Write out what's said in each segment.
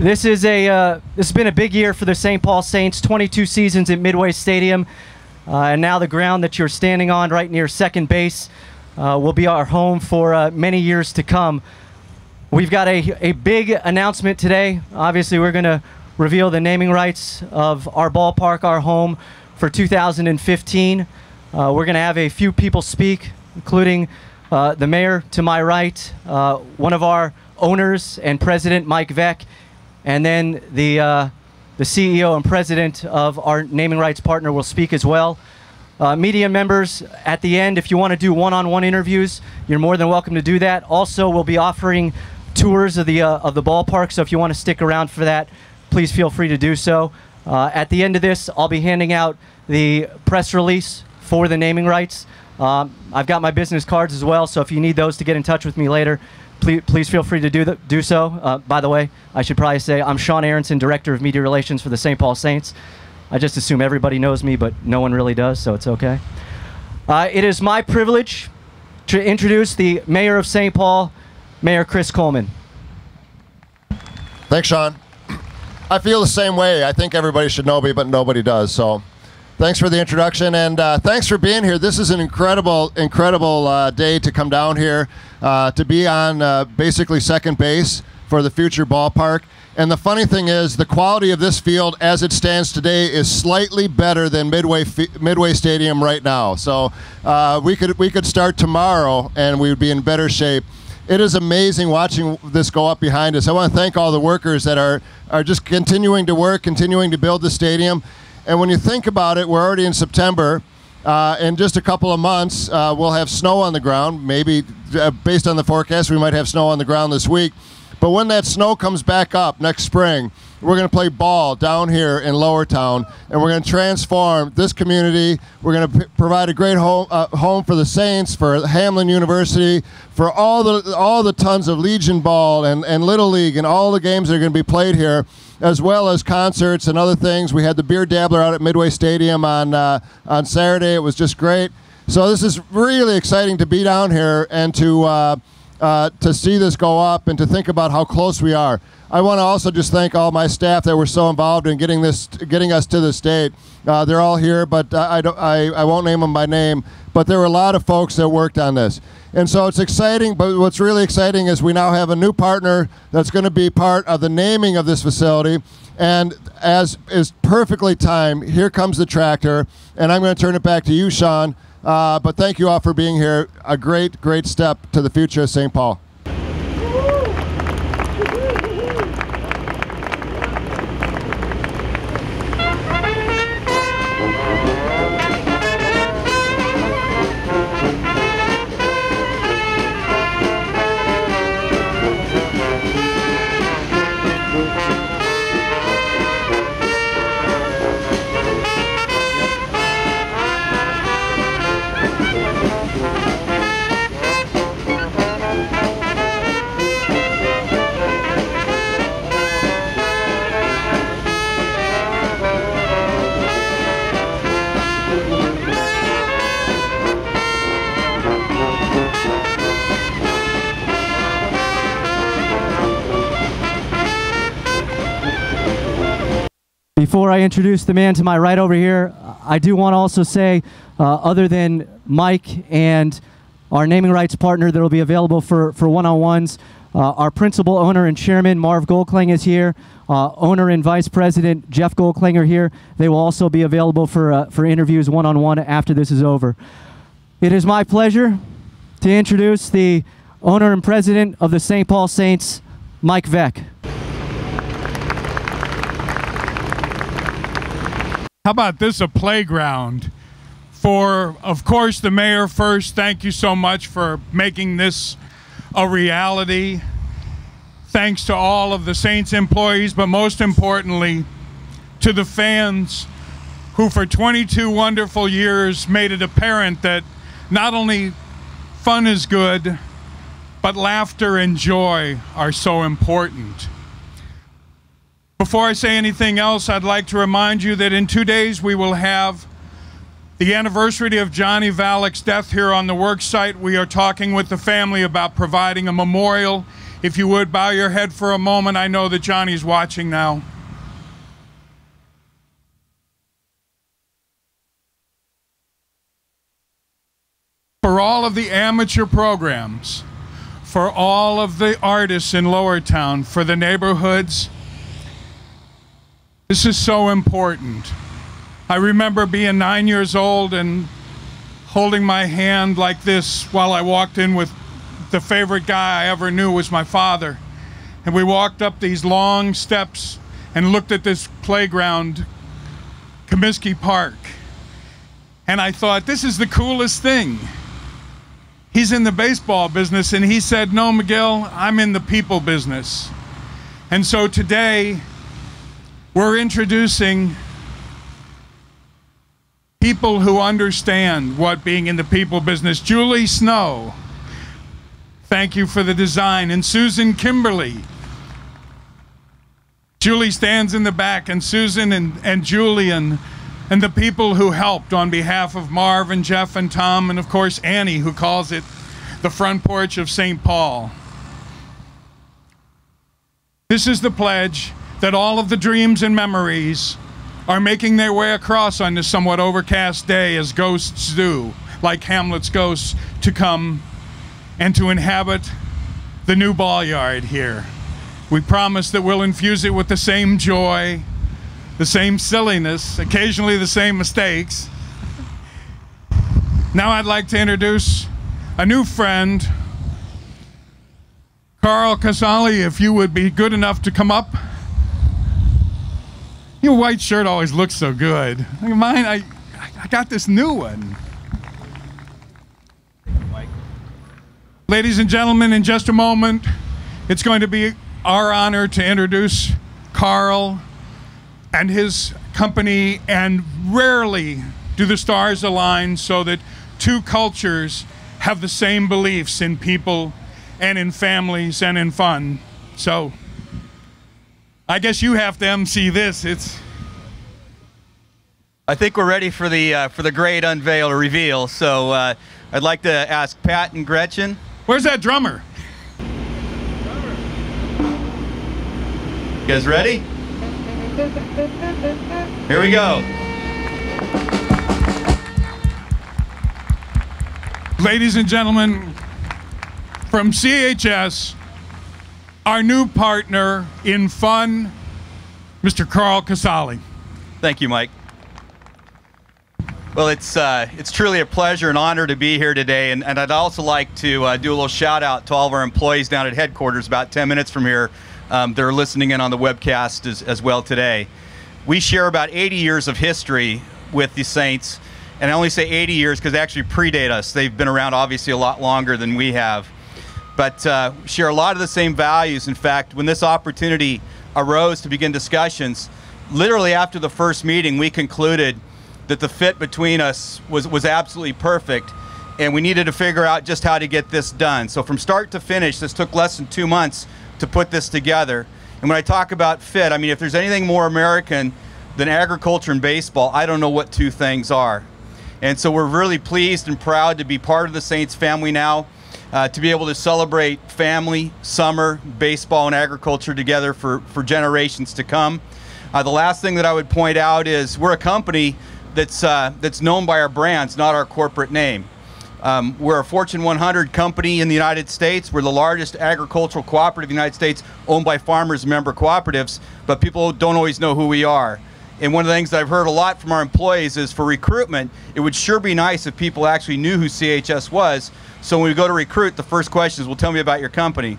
This has been a big year for the St. Paul Saints. 22 seasons at Midway Stadium, and now the ground that you're standing on right near second base will be our home for many years to come. We've got a big announcement today. Obviously, we're going to reveal the naming rights of our ballpark, our home, for 2015. We're going to have a few people speak, including the mayor to my right, one of our owners and president, Mike Veck, and then the CEO and president of our naming rights partner will speak as well. Media members, at the end, if you want to do one-on-one interviews, you're more than welcome to do that. Also, we'll be offering tours of the ballpark, so if you want to stick around for that, please feel free to do so. At the end of this, I'll be handing out the press release for the naming rights. I've got my business cards as well, so if you need those to get in touch with me later, please feel free to do so. By the way, I should probably say I'm Sean Aronson, Director of Media Relations for the St. Paul Saints. I just assume everybody knows me, but no one really does, so it's okay. It is my privilege to introduce the Mayor of St. Paul, Mayor Chris Coleman. Thanks, Sean. I feel the same way. I think everybody should know me, but nobody does. So thanks for the introduction, and thanks for being here. This is an incredible day to come down here, to be on basically second base for the future ballpark. And the funny thing is, the quality of this field as it stands today is slightly better than Midway Stadium right now. So we could start tomorrow and we would be in better shape. It is amazing watching this go up behind us. I want to thank all the workers that are just continuing to work, continuing to build the stadium. And when you think about it, we're already in September. In just a couple of months, we'll have snow on the ground. Maybe, based on the forecast, we might have snow on the ground this week. But when that snow comes back up next spring, we're going to play ball down here in Lowertown, and we're going to transform this community. We're going to provide a great home for the Saints, for Hamlin University, for all the tons of Legion Ball and Little League and all the games that are going to be played here, as well as concerts and other things. We had the Beer Dabbler out at Midway Stadium on Saturday. It was just great. So this is really exciting to be down here and to see this go up and to think about how close we are. I want to also just thank all my staff that were so involved in getting us to this date. They're all here, but I won't name them by name. But there were a lot of folks that worked on this. And so it's exciting, but what's really exciting is we now have a new partner that's going to be part of the naming of this facility. And as is perfectly timed, here comes the tractor. And I'm going to turn it back to you, Sean. But thank you all for being here. A great, great step to the future of St. Paul. Before I introduce the man to my right over here, I do want to also say, other than Mike and our naming rights partner that will be available for one-on-ones, our principal owner and chairman, Marv Goldkling, is here. Owner and vice president, Jeff Goldkling, are here. They will also be available for interviews one-on-one after this is over. It is my pleasure to introduce the owner and president of the St. Paul Saints, Mike Veck. How about this, a playground? For, of course, the mayor first, thank you so much for making this a reality. Thanks to all of the Saints employees, but most importantly, to the fans who for 22 wonderful years made it apparent that not only fun is good, but laughter and joy are so important. Before I say anything else, I'd like to remind you that in 2 days we will have the anniversary of Johnny Valek's death here on the work site. We are talking with the family about providing a memorial If you would, bow your head for a moment. I know that Johnny's watching now. For all of the amateur programs, for all of the artists in Lowertown, for the neighborhoods, this is so important. I remember being 9 years old and holding my hand like this while I walked in with the favorite guy I ever knew was my father. And we walked up these long steps and looked at this playground, Comiskey Park. And I thought, this is the coolest thing. He's in the baseball business, and he said, no, Miguel, I'm in the people business. And so today, we're introducing people who understand what being in the people business. Julie Snow, thank you for the design, and Susan Kimberly. Julie stands in the back, and Susan and Julian, and the people who helped on behalf of Marv and Jeff and Tom, and of course Annie, who calls it the front porch of St. Paul. This is the pledge that all of the dreams and memories are making their way across on this somewhat overcast day, as ghosts do, like Hamlet's ghosts, to come and to inhabit the new ball yard here. We promise that we'll infuse it with the same joy, the same silliness, occasionally the same mistakes. Now I'd like to introduce a new friend, Carl Casali, if you would be good enough to come up. Your white shirt always looks so good. Like mine, I got this new one. Ladies and gentlemen, in just a moment, it's going to be our honor to introduce Carl and his company, and rarely do the stars align so that two cultures have the same beliefs in people and in families and in fun. So I guess you have to MC this. I think we're ready for the great unveil or reveal. So I'd like to ask Pat and Gretchen. Where's that drummer? You guys ready? Here we go. Ladies and gentlemen, from CHS, our new partner in fun, Mr. Carl Casali. Thank you, Mike. Well, it's truly a pleasure and honor to be here today, and I'd also like to do a little shout out to all of our employees down at headquarters about 10 minutes from here. They're listening in on the webcast as well today. We share about 80 years of history with the Saints, and I only say 80 years because they actually predate us. They've been around obviously a lot longer than we have, but share a lot of the same values. In fact, when this opportunity arose to begin discussions, literally after the first meeting, we concluded that the fit between us was absolutely perfect, and we needed to figure out just how to get this done. So from start to finish, this took less than 2 months to put this together. And when I talk about fit, I mean, if there's anything more American than agriculture and baseball, I don't know what two things are. And so we're really pleased and proud to be part of the Saints family now, to be able to celebrate family, summer, baseball, and agriculture together for generations to come. The last thing that I would point out is we're a company that's known by our brands, not our corporate name. We're a Fortune 100 company in the United States. We're the largest agricultural cooperative in the United States, owned by farmers and member cooperatives, but people don't always know who we are. And one of the things that I've heard a lot from our employees is for recruitment, it would sure be nice if people actually knew who CHS was. So when we go to recruit, the first question is, well, tell me about your company.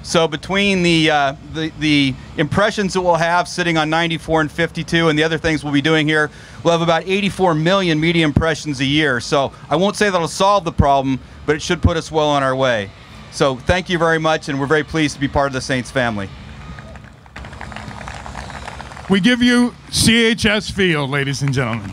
So between the impressions that we'll have sitting on 94 and 52 and the other things we'll be doing here, we'll have about 84 million media impressions a year. So I won't say that'll solve the problem, but it should put us well on our way. So thank you very much, and we're very pleased to be part of the Saints family. We give you CHS Field, ladies and gentlemen.